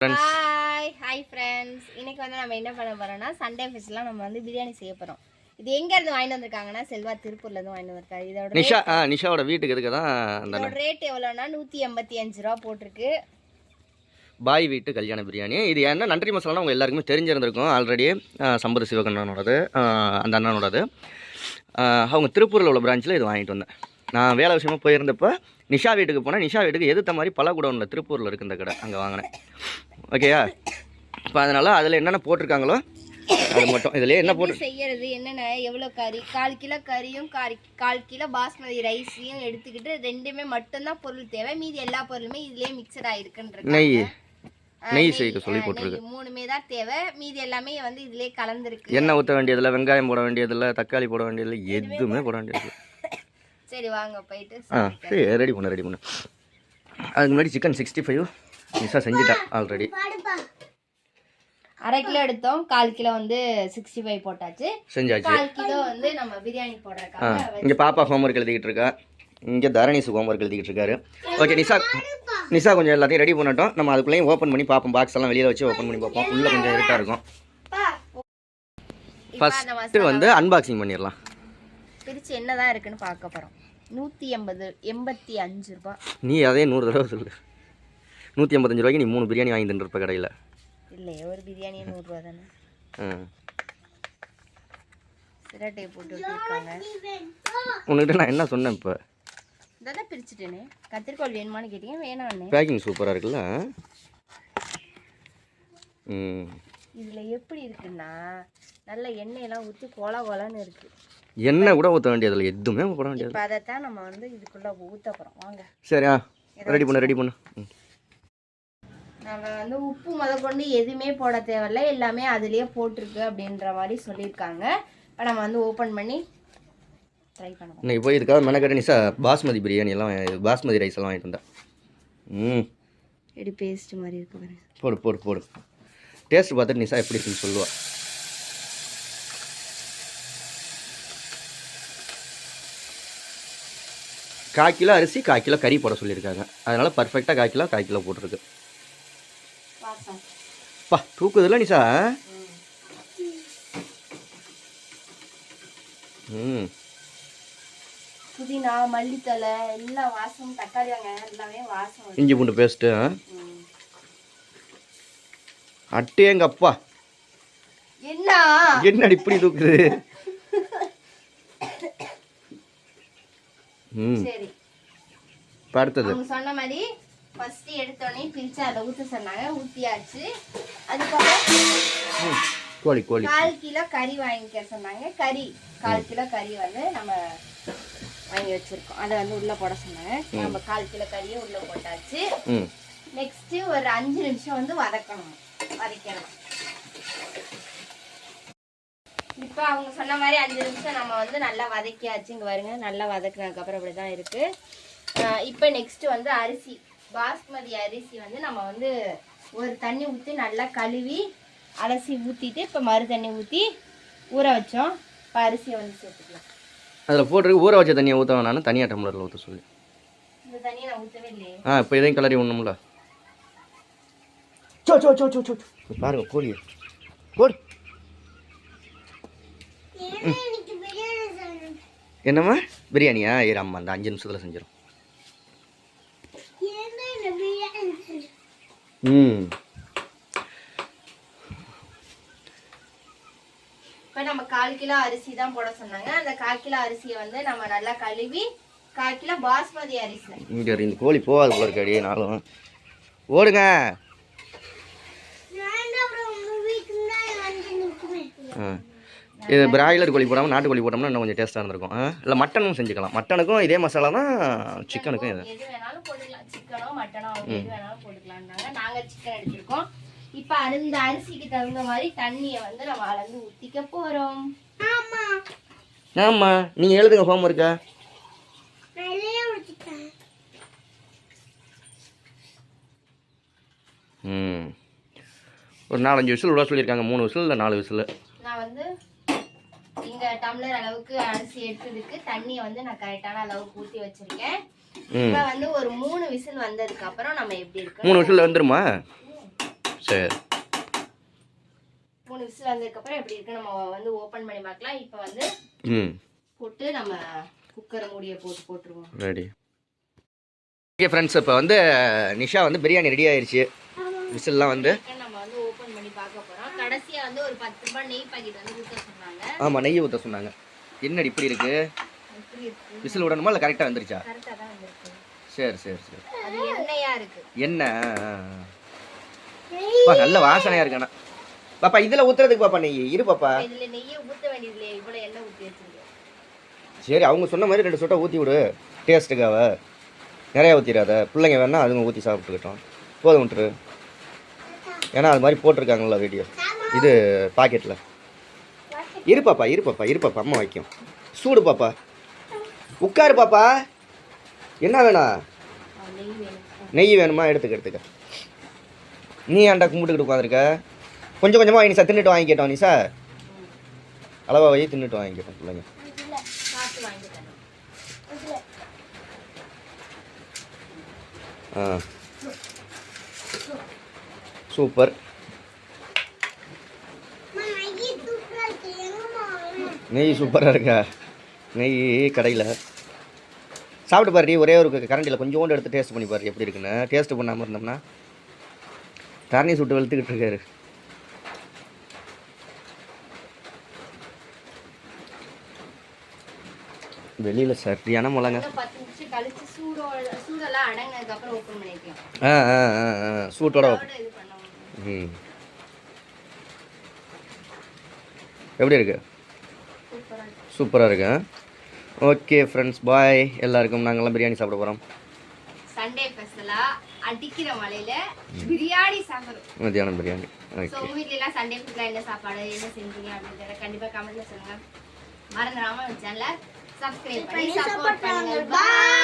Hi friends, இன்னைக்கு வந்து நம்ம என்ன பண்ண போறோம்னா சண்டே ஃபெஸ்ட்லாம் நம்ம வந்து பிரியாணி செய்ய போறோம். இது எங்க இருந்து வாங்கிட்டு வந்திருக்காங்கன்னா செல்வா திருப்பூர்ல இருந்து வாங்கிட்டு வந்திருக்காரு. இதோட நிஷாவோட வீட்டுக்கு எதுக்கு தான் இதோட ரேட் எவ்வளோனா 185 ரூபா போட்டிருக்கு. பாய் வீட்டு கல்யாண பிரியாணி. இது என்ன நன்றி மசாலானா உங்கள் எல்லாருக்குமே தெரிஞ்சிருந்திருக்கும் ஆல்ரெடி. சம்பர சிவகண்ணனோடது, அந்த அண்ணனோடது. அவங்க திருப்பூரில் உள்ள பிரான்ச்சில் இது வாங்கிட்டு வந்தேன். நான் வேலை விஷயமாக போயிருந்தப்போ நிஷா வீட்டுக்கு போனேன். நிஷா வீட்டுக்கு எதிர்த்த மாதிரி பலகுடோனில் திருப்பூரில் இருக்குது இந்த கடை, அங்கே வாங்கினேன். ஓகேயா? இப்போ அதனால் அதில் என்னென்ன போட்டிருக்காங்களோ அது மட்டும் இதில் என்ன போட்டு செய்யறது என்னென்ன, எவ்வளோ கறி, 1/4 கிலோ கறியும் 1/4 கிலோ பாஸ்மதி ரைஸையும் எடுத்துக்கிட்டு ரெண்டுமே மட்டும்தான் பொருள் தேவை. மீதி எல்லா பொருளுமே இதுலேயே மிக்சட் ஆகிருக்குன்றது. நெய் சேர்க்க சொல்லி போட்டிருக்கு. 3மே தான் தேவை, மீதி எல்லாமே வந்து இதுலேயே கலந்துருக்கு. எண்ணெய் ஊற்ற வேண்டியதில்லை, வெங்காயம் போட வேண்டியதில்லை, தக்காளி போட வேண்டியதில்லை, எதுவுமே போட வேண்டியதில்லை. சரி வாங்க போயிட்டு சரி ரெடி பண்ணு. அதுக்கு முன்னாடி சிக்கன் 65 நிஷா செஞ்சுட்டா ஆல்ரெடி. 1/2 கிலோ எடுத்தோம், 1/4 கிலோ வந்து 65 போட்டாச்சு, செஞ்சாச்சு. 1/4 கிலோ வந்து நம்ம பிரியாணி போடுறதுக்காக. இங்கே பாப்பா ஹோம்ஒர்க் எழுதிக்கிட்டு இருக்கா, இங்கே தரணீஸ் ஹோம்ஒர்க் எழுதிக்கிட்டு இருக்காரு. ஓகே நிஷா கொஞ்சம் எல்லாத்தையும் ரெடி பண்ணட்டும். நம்ம அதுக்குள்ளேயும் ஓப்பன் பண்ணி பார்ப்போம். பாக்ஸ் எல்லாம் வெளியில் வச்சு ஓப்பன் பண்ணி பார்ப்போம். உள்ளே கொஞ்சம் இருட்டாக இருக்கும். ஃபஸ்ட்டு வந்து அன்பாக்சிங் பண்ணிடலாம். பிரிச்சு என்னதான் இருக்குன்னு பார்க்க போகிறோம். 185 ரூபா. நீ அதே 100 தடவை சொல்லு. 185 ரூபாய்க்கு நீ 3 பிரியாணி வாங்கி தின்றுப்ப கடையில். இல்லையே, ஒரு பிரியாணி 100 ரூபா தானே. சிரட்டை போட்டு வச்சுருக்காங்க. உன்கிட்ட நான் என்ன சொன்னேன் இப்போ? இதான் பிரிச்சுட்டேனே. கத்திரிக்கோள் வேணுமான்னு கேட்டீங்க, வேணாம். பேக்கிங் சூப்பராக இருக்குல்ல. இதில் எப்படி இருக்குன்னா நல்ல எண்ணெயெல்லாம் ஊற்றி கொலன்னு இருக்குது. எண்ணெய் கூட ஊற்ற வேண்டியதில்லை, எதுவுமே போட வேண்டியது. இப்போ அதைத்தான் நம்ம வந்து இதுக்குள்ளே ஊற்ற போகிறோம். வாங்க. சரியா, ரெடி பண்ணு. நம்ம வந்து உப்பு முதற்கொண்டு எதுவுமே போட தேவையில்லை, எல்லாமே அதுலேயே போட்டிருக்கு அப்படின்ற மாதிரி சொல்லியிருக்காங்க. இப்போ நம்ம வந்து ஓப்பன் பண்ணி ட்ரை பண்ணுவோம். இன்னைக்கு போய் இதுக்காக மெனக்கட்ட நிஷா பாஸ்மதி பிரியாணி எல்லாம், பாஸ்மதி ரைஸ் எல்லாம் வாங்கிட்டு வந்தேன். எப்படி பேஸ்ட் மாதிரி இருக்கு பாருங்க. போடு. டேஸ்ட் பார்த்துட்டு நிஷா எப்படி இருக்குன்னு சொல்லுவா. கால் கிலோ அரிசி 1/4 கிலோ கறி போட சொல்லியிருக்காங்க. அதனால் பர்ஃபெக்டாக 1/4 கிலோ போட்டிருக்கு. தூக்குதுல்ல நிஷா. புதினா, மல்லித்தலை எல்லாம் வாசம், தக்காளி வெங்காயம் எல்லாமே வாசம். இஞ்சி பூண்டு பேஸ்ட்டு. அட்டேங்கப்பா, என்ன இப்படி தூக்குது? சரி, அடுத்தது அவங்க சொன்ன மாதிரி ஃபர்ஸ்ட் எடுத்தோடனே பிரிச்சு அதை ஊற்ற சொன்னாங்க, ஊற்றியாச்சு. அதுக்கப்புறம் கோழி 1/4 கிலோ கறி வாங்கிக்க சொன்னாங்க. 1/4 கிலோ கறி வந்து நம்ம வாங்கி வச்சிருக்கோம், அதை வந்து உள்ள போட சொன்னாங்க. நம்ம 1/4 கிலோ கறியை உள்ள போட்டாச்சு. நெக்ஸ்ட் ஒரு 5 நிமிஷம் வந்து வதக்கணும். இப்போ அவங்க சொன்ன மாதிரி 5 நிமிஷம் நம்ம வந்து நல்லா வதக்கியாச்சு. இங்கே பாருங்க, நல்லா வதக்கினதுக்கப்புறம் இப்படி தான் இருக்குது. இப்போ நெக்ஸ்ட் வந்து அரிசி, பாஸ்மதி அரிசி வந்து நம்ம வந்து ஒரு தண்ணி ஊற்றி நல்லா கழுவி அலசி ஊற்றிட்டு இப்போ மறு தண்ணி ஊற்றி ஊற வச்சோம். இப்போ அரிசியை வந்து சேர்த்துக்கலாம். அதில் போட்டு ஊற வச்ச தண்ணியை ஊற்ற வேணாலும் தனியாக டம்ளரில் ஊற்ற சொல்லி. இந்த தண்ணியை நான் ஊற்றவே இல்லையே. இப்போ இதையும் கலரி ஒன்றும்ல. பாருங்க கோழி போடு. என்னம்மா பிரியாணியா? அம்மா அந்த 5 நிமிஷத்தில் செஞ்சிடும். இப்போ நம்ம 1/4 கிலோ அரிசி தான் போட சொன்னாங்க. அந்த 1/4 கிலோ அரிசியை வந்து நம்ம நல்லா கழுவி 1/4 கிலோ பாஸ்மதி அரிசி. இங்கே இந்த கோழி போகாது போல இருக்காடி நாளும். ஓடுங்க. இது பிராய்லர் கோழி போடாமல் நாட்டு கோழி போட்டோம்னா இன்னும் கொஞ்சம் டேஸ்ட்டாக இருந்திருக்கும். இல்லை மட்டனும் செஞ்சுக்கலாம். மட்டனுக்கும் இதே மசாலா தான், சிக்கனுக்கும் இது. எது வேணாலும் போட்டுக்கலாம், சிக்கனோ மட்டனோ எது வேணாலும் போட்டுக்கலாம்னாங்க. நாங்கள் சிக்கன் எடுத்துருக்கோம். இப்போ அந்த அரிசிக்கு தகுந்த மாதிரி தண்ணியை வந்து நம்ம அளந்து ஊற்றிக்க போகிறோம். ஆமாம், நீங்கள் எழுதுங்க ஹோம்ஒர்க்கா. ஒரு 4-5 விசில் விட சொல்லியிருக்காங்க. 3 விசில் இல்லை 4 விசில். நான் வந்து இங்கே டம்ளர் அளவுக்கு அரிசி எடுத்ததுக்கு தண்ணியை வந்து நான் கரெக்டான அளவுக்கு ஊற்றி வச்சுருக்கேன். இப்போ வந்து ஒரு 3 விசில் வந்ததுக்கு அப்புறம் நம்ம எப்படி இருக்கு. 3 விசில் வந்துருமா? சரி 3 விசில் வந்ததுக்கப்புறம் எப்படி இருக்கு நம்ம வந்து ஓப்பன் பண்ணி பார்க்கலாம். இப்போ வந்து போட்டு நம்ம குக்கரை மூடியை போட்டுருவோம். ரெடி. ஓகே ஃப்ரெண்ட்ஸ், இப்போ வந்து நிஷா வந்து பிரியாணி ரெடி ஆயிடுச்சு. விசில்லாம் வந்து நம்ம வந்து ஓப்பன் பண்ணி பார்க்க போகிறோம். கடைசியாக வந்து ஒரு 10 ரூபாய் நெய் பாக்கெட் வந்து ஊற்ற சொன்னாங்க. ஆமாம், நெய் ஊற்ற சொன்னாங்க. என்னடி இப்படி இருக்கு? விசில் விடணுமா இல்லை கரெக்டாக வந்துருச்சா? கரெக்டாக தான் வந்துருக்கு. சரி சரி சரி. அது எண்ணெயா இருக்கு. எண்ணெய் நல்ல வாசனையாக இருக்காண்ணா. பாப்பா இதில் ஊற்றுறதுக்கு பாப்பா நெய் இரு பாப்பா. இதில் நெய்யை ஊற்ற வேண்டியது இல்லையா? இவ்வளோ எண்ணெய் ஊற்றி வச்சுருக்கேன். சரி, அவங்க சொன்ன மாதிரி 2 சொட்டை ஊற்றி விடு டேஸ்ட்டுக்காக. நிறையா ஊற்றிடாத, பிள்ளைங்க வேணா அதுங்க ஊற்றி சாப்பிட்டுக்கிட்டோம். போதும் விட்டுரு. ஏன்னா அது மாதிரி போட்டிருக்காங்களா வீடியோ இது பாக்கெட்டில். இரு பாப்பா அம்மா வைக்கும். சூடு பாப்பா, உட்காரு பாப்பா. என்ன வேணாம்? நெய் வேணுமா? எடுத்துக்க. நீ ஏன்டா கும்பிட்டுக்கிட்டு உட்காந்துருக்க? கொஞ்சம் கொஞ்சமாக வாங்கி சார், தின்னுட்டு வாங்கிக்கிட்டோம். நீ சார் அளவா வை, தின்னுட்டு வாங்கிக்கிட்டோம் பிள்ளைங்க. ஆ சூப்பர். நெய் சூப்பராக இருக்கா? நெய் கடையில் சாப்பிட்டு பாருடி. ஒரே ஒரு கரண்டியில் கொஞ்சோண்டு எடுத்து டேஸ்ட் பண்ணி பாரு எப்படி இருக்குன்னு. டேஸ்ட் பண்ணாமல் இருந்தோம்னா தண்ணி சுட்டு வெளுத்துக்கிட்டு இருக்காரு. வெளியில் சரியான மிளங்க. சூட்டோட எப்படி இருக்கு? சூப்பராக இருக்கு. ஓகே ஃப்ரெண்ட்ஸ், பாய். எல்லாருக்கும் நாங்கள்லாம் பிரியாணி சாப்பிட போகிறோம். சண்டே ஸ்பெஷலாக அடிக்கிற மலையில பிரியாணி சாப்பிடுறோம். மத்தியானம் பிரியாணி. ஸோ உங்கள் வீட்டிலலாம் சண்டே ஃபுட்டில் என்ன சாப்பாடு, என்ன செஞ்சீங்க அப்படின்றத கண்டிப்பாக கமெண்ட்டில் சொல்லுங்கள். மறந்துடாமல் சேனலை சப்ஸ்கிரைப் பண்ணி சப்போர்ட் பண்ணுங்கள். பாய்.